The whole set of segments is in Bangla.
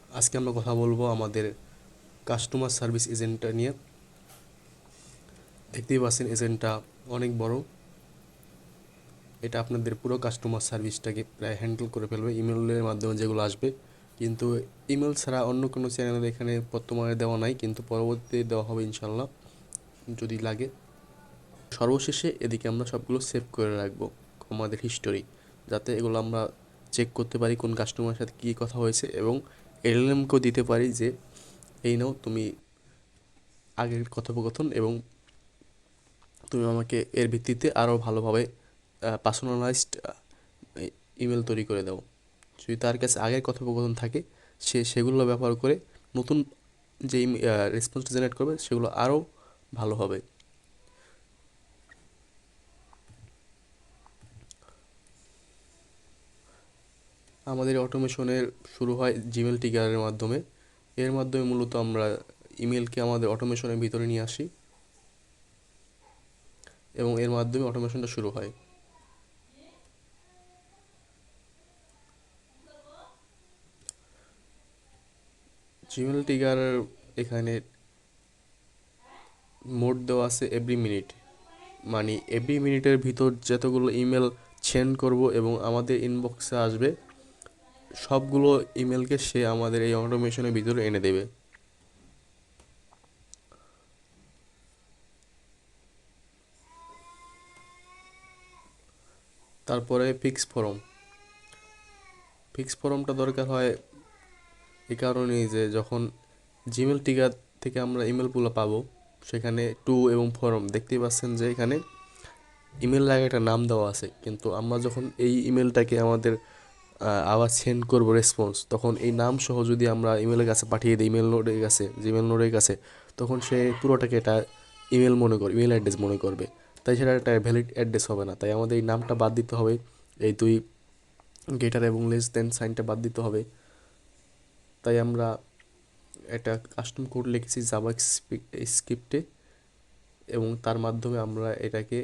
আজকে আমরা কথা বলবো আমাদের কাস্টমার সার্ভিস এজেন্টটা নিয়ে। দেখতেই পাচ্ছেন এজেন্টটা অনেক বড়। এটা আপনাদের পুরো কাস্টমার সার্ভিসটাকে প্রায় হ্যান্ডেল করে ফেলবে ইমেলের মাধ্যমে যেগুলো আসবে। কিন্তু ইমেল ছাড়া অন্য কোনো চ্যানেল এখানে বর্তমানে দেওয়া নাই, কিন্তু পরবর্তীতে দেওয়া হবে ইনশাল্লাহ যদি লাগে। সর্বশেষে এদিকে আমরা সবগুলো সেভ করে রাখবো আমাদের হিস্টোরি, যাতে এগুলো আমরা চেক করতে পারি কোন কাস্টমারের সাথে কী কথা হয়েছে, এবং এলএমকেও দিতে পারি যে এই নাও তুমি আগের কথোপকথন, এবং তুমি আমাকে এর ভিত্তিতে আরও ভালোভাবে পার্সোনালাইজড ইমেল তৈরি করে দাও। যদি তার কাছে আগের কথোপকথন থাকে, সে সেগুলো ব্যবহার করে নতুন যে রেসপন্সটা জেনারেট করবে সেগুলো আরও ভালো হবে। আমাদের অটোমেশনের শুরু হয় জিমেল ট্রিগারের মাধ্যমে। এর মাধ্যমে মূলত আমরা ইমেলকে আমাদের অটোমেশনের ভিতরে নিয়ে আসি এবং এর মাধ্যমে অটোমেশনটা শুরু হয়। জিমেল ট্রিগার এখানে মোড দেওয়া আছে এভরি মিনিট, মানে এভরি মিনিটের ভিতর যতগুলো ইমেল সেন্ড করব এবং আমাদের ইনবক্সে আসবে সবগুলো ইমেলকে সে আমাদের এই অটোমেশনের ভিতরে এনে দেবে। তারপরে ফিক্স ফরমটা দরকার হয় এই কারণেই যে যখন জিমেল ট্রিগার থেকে আমরা ইমেলগুলো পাবো, সেখানে টু এবং ফরম দেখতেই পাচ্ছেন যে এখানে ইমেল আগে একটা নাম দেওয়া আছে, কিন্তু আমরা যখন এই ইমেলটাকে আমাদের আবার সেন্ড করব রেসপন্স, তখন এই নাম সহ যদি আমরা ইমেলের কাছে পাঠিয়ে দিই, ইমেল নোডের কাছে, জিমেল নোডের কাছে, তখন সে পুরোটাকে এটা ইমেল অ্যাড্রেস মনে করবে। তাই সেটা একটা ভ্যালিড অ্যাড্রেস হবে না। তাই আমাদের এই নামটা বাদ দিতে হবে, এই দুই গেটার এবং লেস দেন সাইনটা বাদ দিতে হবে। তাই আমরা একটা কাস্টম কোড লিখেছি জাভা স্ক্রিপ্টে, এবং তার মাধ্যমে আমরা এটাকে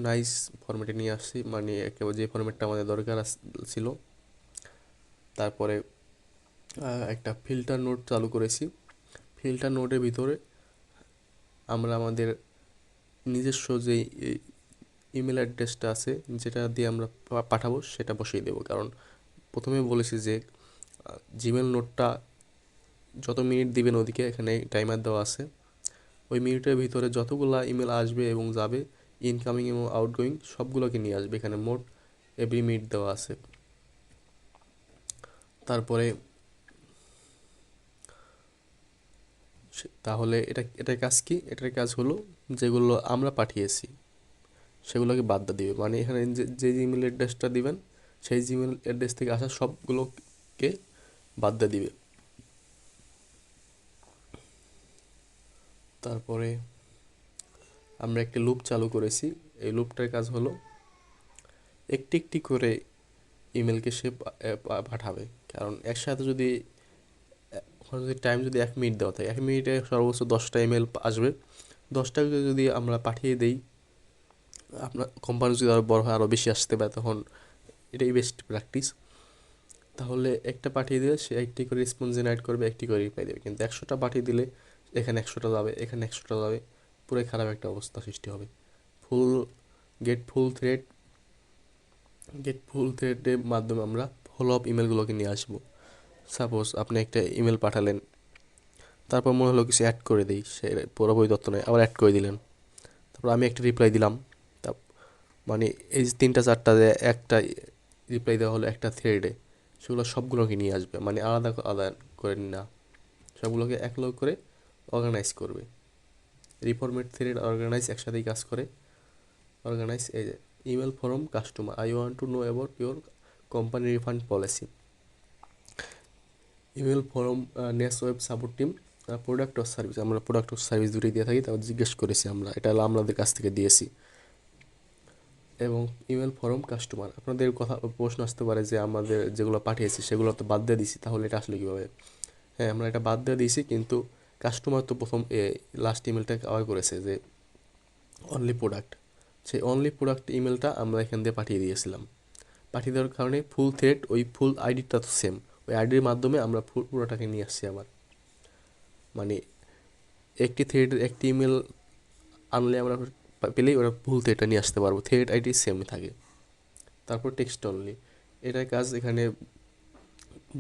নাইস ফরম্যাটে নিয়ে আসছি, মানে একেবারে যে ফরম্যাটটা আমাদের দরকার ছিল। তারপরে একটা ফিল্টার নোড চালু করেছি। ফিল্টার নোডের ভিতরে আমরা আমাদের নিজস্ব যে ইমেল অ্যাড্রেসটা আছে, যেটা দিয়ে আমরা পাঠাবো সেটা বসিয়ে দেবো। কারণ প্রথমে বলেছি যে জিমেল নোডটা যত মিনিট দিবেন ওদিকে এখানে টাইমার দেওয়া আছে, ওই মিনিটের ভিতরে যতগুলা ইমেল আসবে এবং যাবে, ইনকামিং এবং আউটগোয়িং সবগুলোকে নিয়ে আসবে। এখানে মোট এভরি মিনিট দেওয়া আছে। তারপরে তাহলে এটার কাজ কি? এটার কাজ হলো যেগুলো আমরা পাঠিয়েছি সেগুলোকে বাদ দিয়ে দিবে, মানে এখানে যে জিমেল অ্যাড্রেসটা দিবেন সেই জিমেল অ্যাড্রেস থেকে আসা সবগুলোকে বাদ দিয়ে দিবে। তারপরে আমরা একটা লুপ চালু করেছি। এই লুপটার কাজ হলো একটি একটি করে ইমেলকে সে পাঠাবে। কারণ একসাথে যদি টাইম যদি 1 মিনিট দেওয়া থাকে, 1 মিনিটে সর্বোচ্চ 10টা ইমেল আসবে। 10টাকে যদি আমরা পাঠিয়ে দিই, আপনার কোম্পানি যদি আরও বড় হয়, আরও বেশি আসতে পারে, তখন এটাই বেস্ট প্র্যাকটিস। তাহলে একটা পাঠিয়ে দিলে সে একটি করে রেসপন্স জেনারেট করবে, একটি করে রিপ্লাই দেবে। কিন্তু 100টা পাঠিয়ে দিলে এখানে 100টা যাবে, এখানে 100টা যাবে, পুরো খারাপ একটা অবস্থা সৃষ্টি হবে। ফুল গেট ফুল থ্রেড গেট ফুল থ্রেডের মাধ্যমে আমরা ফলো আপ ইমেলগুলোকে নিয়ে আসবো। সাপোজ আপনি একটা ইমেল পাঠালেন, তারপর মনে হলো কিছু অ্যাড করে দিই, সে পুরোপুরি তথ্য নয়, আবার অ্যাড করে দিলেন। তারপর আমি একটা রিপ্লাই দিলাম। তা মানে এই যে 3টা 4টা যে একটা রিপ্লাই দেওয়া হলো একটা থ্রেডে, সেগুলো সবগুলোকে নিয়ে আসবে, মানে আলাদা আলাদা করে না, সবগুলোকে এক লগ করে অর্গানাইজ করবে। রিফরমেট থ্রেড অর্গানাইজ একসাথেই কাজ করে। অর্গানাইজ এই যে email form customer, I want to know about your company refund policy. Email form next web support team, product of service, আমরা প্রোডাক্ট অফ সার্ভিস দুটোই দিয়ে থাকি, তারপর জিজ্ঞেস করেছি আমরা, এটা হলো আমাদের কাছ থেকে দিয়েছি। এবং ইমেল ফরম কাস্টমার, আপনাদের কথা প্রশ্ন আসতে পারে যে আমাদের যেগুলো পাঠিয়েছি সেগুলো তো বাদ দিয়ে দিছি, তাহলে এটা আসলে কীভাবে? হ্যাঁ, আমরা এটা বাদ দিয়ে দিয়েছি, কিন্তু কাস্টমার তো প্রথম লাস্ট ইমেলটা কভার করেছে যে অনলি প্রোডাক্ট, সেই অনলি প্রোডাক্ট ইমেলটা আমরা এখান দিয়ে পাঠিয়ে দিয়েছিলাম। পাঠিয়ে দেওয়ার কারণে ফুল থ্রেড, ওই ফুল আইডিটা তো সেম, ওই আইডির মাধ্যমে আমরা পুরোটাকে নিয়ে আসছি আবার। মানে একটি থ্রেডের একটি ইমেল আনলে আমরা পেলেই ওরা ভুল থ্রেডটা নিয়ে আসতে পারবো, থ্রেড আইডি সেম থাকে। তারপর টেক্সট অনলি, এটার কাজ এখানে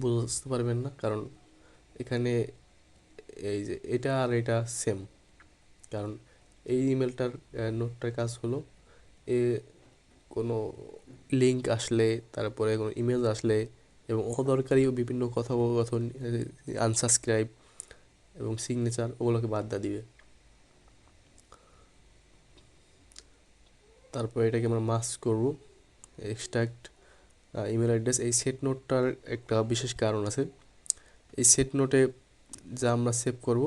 বুঝতে পারবেন না, কারণ এখানে এই যে এটা আর এটা সেম। কারণ এই ইমেলটার নোটটার কাজ হলো এ কোনো লিঙ্ক আসলে, তারপরে কোনো ইমেল আসলে এবং অদরকারি বিভিন্ন কথোপকথন, আনসাবস্ক্রাইব এবং সিগনেচার ওগুলোকে বাদ দিয়ে দিবে। তারপর এটাকে আমরা মাস্ক করব, এক্সট্রাক্ট ইমেল অ্যাড্রেস। এই সেট নোটটার একটা বিশেষ কারণ আছে। এই সেট নোটে যা আমরা সেভ করব,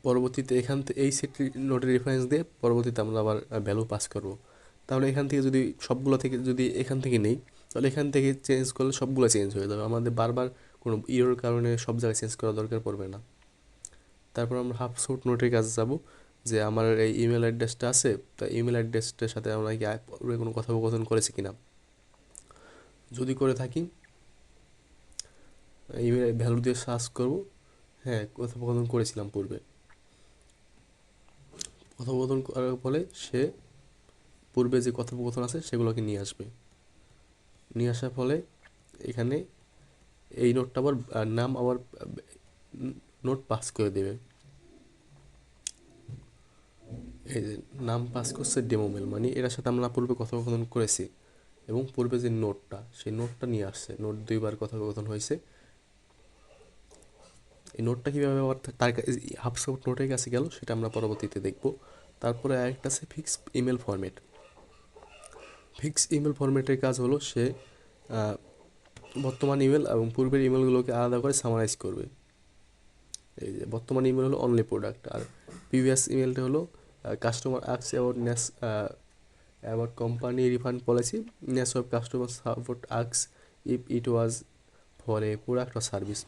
পরবর্তীতে এখান থেকে এই সেট নোটের রেফারেন্স দিয়ে পরবর্তীতে আমরা আবার ভ্যালু পাস করব। তাহলে এখান থেকে যদি সবগুলো থেকে যদি এখান থেকে নেই, তাহলে এখান থেকে চেঞ্জ করলে সবগুলো চেঞ্জ হয়ে যাবে, আমাদের বারবার কোনো ইরোর কারণে সব জায়গায় চেঞ্জ করা দরকার পড়বে না। তারপর আমরা হাফ সোট নোটের কাছে যাব, যে আমার এই ইমেল অ্যাড্রেসটা আছে, তা ইমেল অ্যাড্রেসটার সাথে আমরা কি পূর্বে কোনো কথোপকথন করেছি কিনা। যদি করে থাকি, ইমেল ভ্যালু দিয়ে সার্চ করব, হ্যাঁ কথোপকথন করেছিলাম পূর্বে। কথোপকথন করার ফলে সে পূর্বে যে কথোপকথন আছে সেগুলোকে নিয়ে আসবে। নিয়ে আসার ফলে এখানে এই নোটটা আবার নাম আবার নোট পাস করে দেবে। এই যে নাম পাস করছে ডেমো মেল, মানে এটার সাথে আমরা পূর্বে কথোপকথন করেছি এবং পূর্বে যে নোটটা সেই নোটটা নিয়ে আসছে, নোট দুইবার কথোপকথন হয়েছে। এই নোটটা কীভাবে আবার তার হাবস্পট নোটের কাছে গেল সেটা আমরা পরবর্তীতে দেখব। তারপরে আরেকটা আছে fix email format. Fix email ফরম্যাটের কাজ হলো সে বর্তমান ইমেল এবং পূর্বের ইমেলগুলোকে আলাদা করে সামারাইজ করবে। এই যে বর্তমান ইমেল হলো অনলি প্রোডাক্ট, আর প্রিভিয়াস ইমেলটা হলো customer asks about ness about company refund policy, ness of customer support asks if it was for a product or service.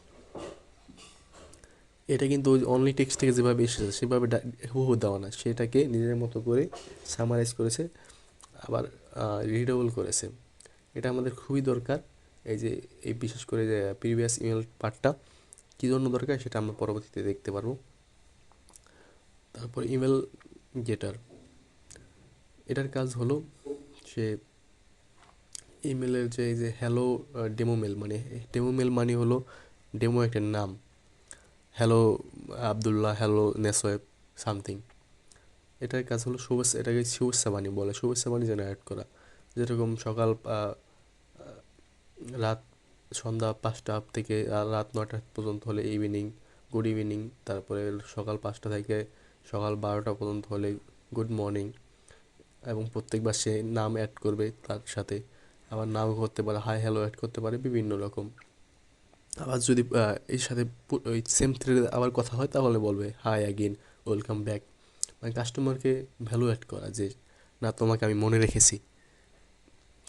এটা কিন্তু অনলি টেক্সট থেকে যেভাবে এসেছে সেভাবে হুবহু দেওয়া না, সেটাকে নিজের মতো করে সামারাইজ করেছে, আবার রিডেবল করেছে। এটা আমাদের খুবই দরকার। এই যে এই বিশেষ করে যে প্রিভিয়াস ইমেল পার্টটা কী জন্য দরকার সেটা আমরা পরবর্তীতে দেখতে পারবো। তারপর ইমেল গেটার, এটার কাজ হলো সে ইমেলের যে এই যে হ্যালো ডেমো মেল, মানে ডেমো মেল মানে হলো ডেমো একটা নাম, হ্যালো আবদুল্লাহ, হ্যালো নেসোয়েব সামথিং। এটার কাজ হলো শুভেচ্ছা, এটাকে শুভেচ্ছা বাণী বলে, শুভেচ্ছা বাণী জেনারেট করা। যেরকম সকাল রাত সন্ধ্যা 5টা থেকে রাত 9টা পর্যন্ত হলে ইভিনিং, গুড ইভিনিং। তারপরে সকাল 5টা থেকে সকাল 12টা পর্যন্ত হলে গুড মর্নিং। এবং প্রত্যেকবার সে নাম অ্যাড করবে তার সাথে, আবার নাও করতে পারে, হাই হ্যালো অ্যাড করতে পারে বিভিন্ন রকম। আবার যদি এর সাথে ওই সেম থ্রেডে আবার কথা হয় তাহলে বলবে হাই অ্যাগেন, ওয়েলকাম ব্যাক। মানে কাস্টমারকে ভ্যালু অ্যাড করা, যে না তোমাকে আমি মনে রেখেছি,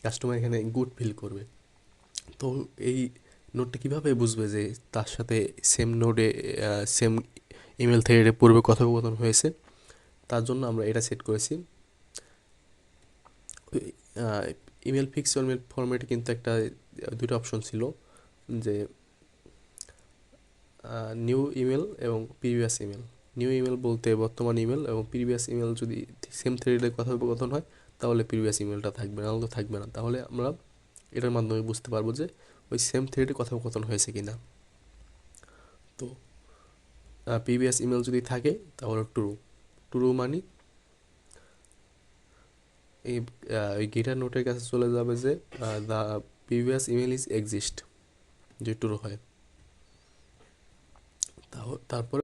কাস্টমার এখানে গুড ফিল করবে। তো এই নোটটা কীভাবে বুঝবে যে তার সাথে সেম নোডে সেম ইমেল থ্রেডে পূর্বে কথোপকথন হয়েছে, তার জন্য আমরা এটা সেট করেছি। ইমেল ফিক্স ইমেল ফরম্যাটে কিন্তু একটা দুটো অপশন ছিল, যে নিউ ইমেল এবং প্রিভিয়াস ইমেল। নিউ ইমেল বলতে বর্তমান ইমেল, এবং প্রিভিয়াস ইমেল যদি সেম থ্রেডে কথোপকথন হয় তাহলে প্রিভিয়াস ইমেলটা থাকবে না, তো থাকবে না। তাহলে আমরা এটার মাধ্যমে বুঝতে পারবো যে ওই সেম থ্রেডে কথোপকথন হয়েছে কি না। তো প্রিভিয়াস ইমেল যদি থাকে তাহলে ট্রু, ট্রু মানে এই ওই গিটার নোটের কাছে চলে যাবে যে the previous email is exist, যে ট্রু হয়। তারপরে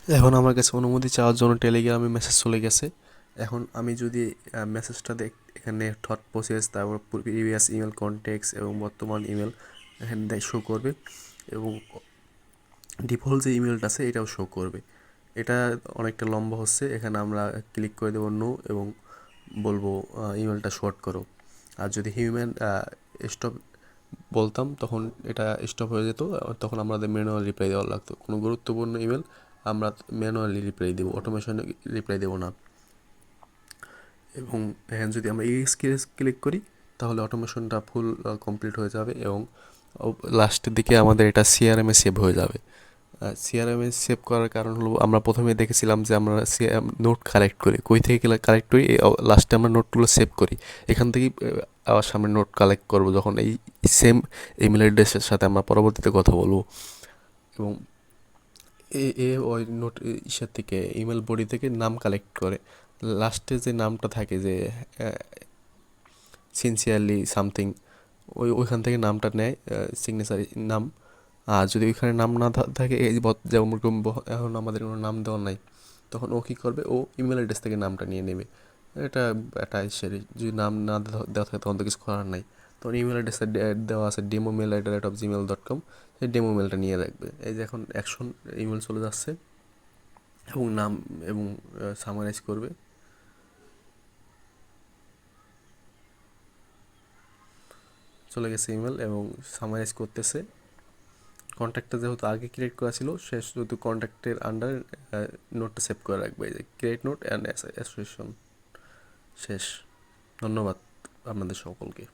এখন আমার কাছে অনুমতি চাওয়ার জন্য টেলিগ্রামে মেসেজ চলে গেছে। এখন আমি যদি মেসেজটা এখানে থট প্রসেস, তারপর প্রিভিয়াস ইমেল কন্ট্যাক্টস এবং বর্তমান ইমেল এখানে শো করবে, এবং ডিফল্ট যে ইমেলটা আছে এটাও শো করবে। এটা অনেকটা লম্বা হচ্ছে, এখানে আমরা ক্লিক করে দেবো নো এবং বলবো ইমেলটা শর্ট করো। আর যদি হিউম্যান স্টপ বলতাম তখন এটা স্টপ হয়ে যেত, তখন আমাদের ম্যানুয়াল রিপ্লাই দেওয়া লাগতো। কোনো গুরুত্বপূর্ণ ইমেল আমরা ম্যানুয়ালি রিপ্লাই দেবো, অটোমেশনে রিপ্লাই দেবো না। এবং এখানে যদি আমরা এই ক্লিক করি তাহলে অটোমেশনটা ফুল কমপ্লিট হয়ে যাবে, এবং লাস্টের দিকে আমাদের এটা সিআরএমে সেভ হয়ে যাবে। সিআরএমে সেভ করার কারণ হলো আমরা প্রথমে দেখেছিলাম যে আমরা নোট কালেক্ট করি, কই থেকে কালেক্ট করি, লাস্টে আমরা নোটগুলো সেভ করি। এখান থেকেই আবার সামনে নোট কালেক্ট করব যখন এই সেম ইমেল অ্যাড্রেসের সাথে আমরা পরবর্তীতে কথা বলবো। এবং ওই নোট ইসের থেকে ইমেল বডি থেকে নাম কালেক্ট করে, লাস্টে যে নামটা থাকে যে সিনসিয়ারলি সামথিং, ওইখান থেকে নামটা নেয়, সিগনেচার নাম। আর যদি ওইখানে নাম না থাকে, এই যেমন এখন আমাদের কোনো নাম দেওয়া নাই, তখন ও কী করবে, ও ইমেল অ্যাড্রেস থেকে নামটা নিয়ে নেবে। এটা একটা সেরি, যদি নাম না দেওয়া থাকে তখন তো কিছু করার নাই। তখন ইমেল অ্যাড্রেসে দেওয়া আছে demomail@gmail.com, সেই ডেমো মেলটা নিয়ে রাখবে। এই যে এখন অ্যাকশন ইমেল চলে যাচ্ছে এবং নাম এবং সামারাইজ করবে। চলে গেছে ইমেল এবং সামারাইজ করতেছে। কন্ট্যাক্টটা যেহেতু আগে ক্রিয়েট করা ছিল, শেষ যেহেতু কন্ট্যাক্টের আন্ডার নোটটা সেভ করে রাখবে, এই যে ক্রিয়েট নোট অ্যান্ড অ্যাসোসিয়েশন শেষ। ধন্যবাদ আপনাদের সকলকে।